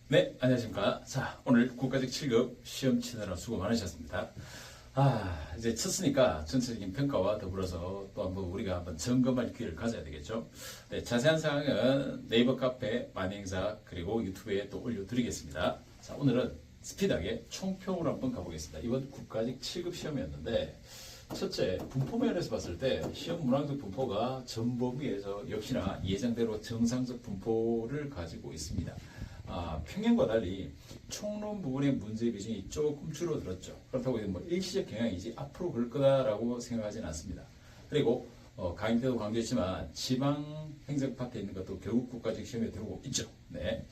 네, 안녕하십니까. 자, 오늘 국가직 7급 시험 치느라 수고 많으셨습니다. 이제 쳤으니까 전체적인 평가와 더불어서 또 한번 우리가 한번 점검할 기회를 가져야 되겠죠. 네, 자세한 사항은 네이버 카페, 만행사, 그리고 유튜브에 또 올려드리겠습니다. 자, 오늘은 스피드하게 총평으로 한번 가보겠습니다. 이번 국가직 7급 시험이었는데, 첫째, 분포 면에서 봤을 때 시험 문항적 분포가 전범위에서 역시나 예상대로 정상적 분포를 가지고 있습니다. 평년과 달리 총론 부분의 문제 비중이 조금 줄어들었죠. 그렇다고 해서 일시적 경향이지 앞으로 그럴 거다라고 생각하지는 않습니다. 그리고 강의 때도 강조했지만 지방 행정 파트에 있는 것도 결국 국가직 시험에 들어오고 있죠. 네.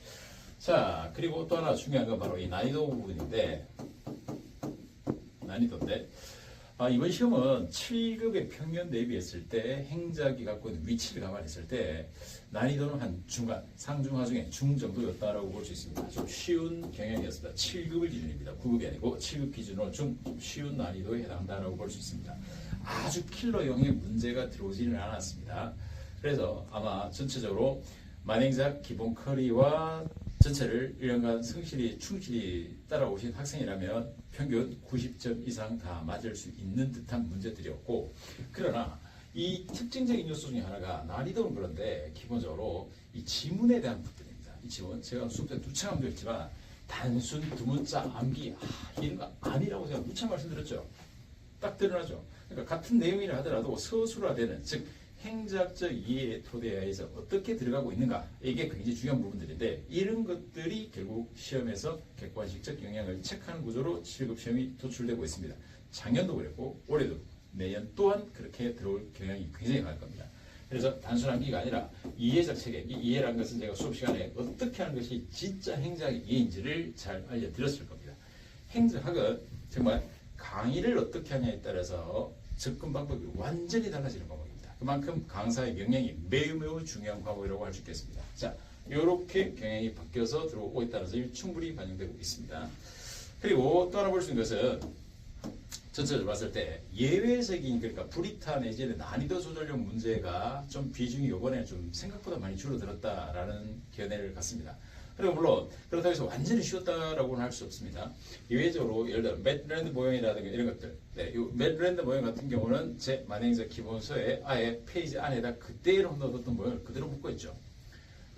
자, 그리고 또 하나 중요한 건 바로 이 난이도 부분인데, 난이도인데, 이번 시험은 7급의 평년 대비했을 때 행작이 갖고 있는 위치를 감안했을 때 난이도는 한 중간, 상중하 중에 중 정도였다라고 볼 수 있습니다. 좀 쉬운 경향이었습니다. 7급을 기준입니다. 9급이 아니고 7급 기준으로 좀 쉬운 난이도에 해당한다라고 볼 수 있습니다. 아주 킬러형의 문제가 들어오지는 않았습니다. 그래서 아마 전체적으로 만행작 기본 커리와 전체를 1년간 성실히 충실히 따라오신 학생이라면 평균 90점 이상 다 맞을 수 있는 듯한 문제들이었고, 그러나 이 특징적인 요소 중에 하나가 난이도는 그런데 기본적으로 이 지문에 대한 부분입니다. 이 지문 제가 수업 때 누차 강조했지만 단순 두 문자 암기 이런 거 아니라고 제가 누차 말씀드렸죠. 딱 드러나죠. 그러니까 같은 내용이라 하더라도 서술화되는, 즉 행작적 이해의 토대에서 어떻게 들어가고 있는가, 이게 굉장히 중요한 부분들인데, 이런 것들이 결국 시험에서 객관식적 영향을 체크하는 구조로 7급 시험이 도출되고 있습니다. 작년도 그랬고 올해도 내년 또한 그렇게 들어올 경향이 굉장히 강할 겁니다. 그래서 단순 암기가 아니라 이해적 체계, 이 이해라는 것은 제가 수업 시간에 어떻게 하는 것이 진짜 행작의 이해인지를 잘 알려드렸을 겁니다. 행작학은 정말 강의를 어떻게 하냐에 따라서 접근 방법이 완전히 달라지는 과목입니다. 그만큼 강사의 역량이 매우 중요한 과목이라고 할 수 있겠습니다. 자, 이렇게 경향이 바뀌어서 들어오고 있다는 점이 충분히 반영되고 있습니다. 그리고 또 하나 볼 수 있는 것은 전체적으로 봤을 때 예외적인, 그러니까 브리타 내지는 난이도 조절용 문제가 좀 비중이 이번에 좀 생각보다 많이 줄어들었다라는 견해를 갖습니다. 그리고 물론 그렇다고 해서 완전히 쉬웠다라고는 할 수 없습니다. 예외적으로 예를 들어 매트랜드 모형이라든가 이런 것들, 이 매트랜드 모형 같은 경우는 제 만행자 기본서에 아예 페이지 안에다 그대로 넣어뒀던 모형을 그대로 묶고 있죠.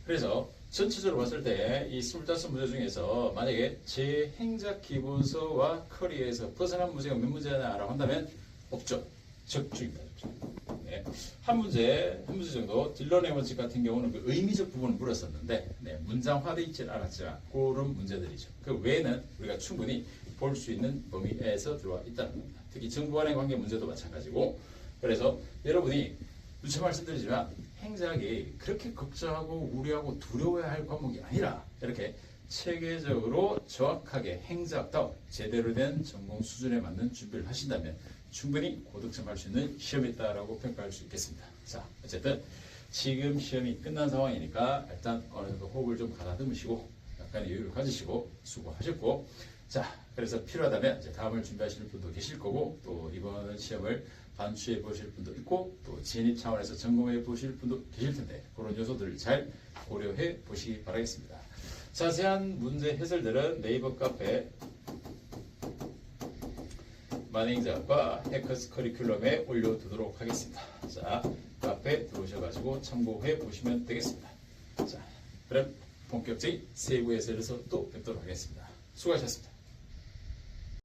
그래서 전체적으로 봤을 때 이 25문제 중에서 만약에 제 행작 기본서와 커리에서 벗어난 문제가 몇 문제냐라고 한다면 없죠. 적중입니다. 네. 한 문제 정도 딜런의 원칙 같은 경우는 그 의미적 부분을 물었었는데, 문장화되어 있지는 않았지만 그런 문제들이죠. 그 외에는 우리가 충분히 볼 수 있는 범위에서 들어와 있다는 겁니다. 특히 정부 간의 관계 문제도 마찬가지고, 그래서 여러분이 누차 말씀드리지만 행작이 그렇게 걱정하고 우려하고 두려워야 할 과목이 아니라 이렇게 체계적으로 정확하게 행작다운 제대로 된 전공 수준에 맞는 준비를 하신다면 충분히 고득점할 수 있는 시험이었다라고 평가할 수 있겠습니다. 자, 어쨌든 지금 시험이 끝난 상황이니까 일단 어느 정도 호흡을 좀 가다듬으시고 약간의 여유를 가지시고 수고하셨고, 자, 그래서 필요하다면 이제 다음을 준비하시는 분도 계실 거고, 또 이번 시험을 반추해 보실 분도 있고, 또 진입 차원에서 점검해 보실 분도 계실 텐데, 그런 요소들을 잘 고려해 보시기 바라겠습니다. 자세한 문제 해설들은 네이버 카페 만행작과 해커스 커리큘럼에 올려두도록 하겠습니다. 자, 카페 들어오셔가지고 참고해 보시면 되겠습니다. 자, 그럼 본격적인 세부 해설에서 또 뵙도록 하겠습니다. 수고하셨습니다.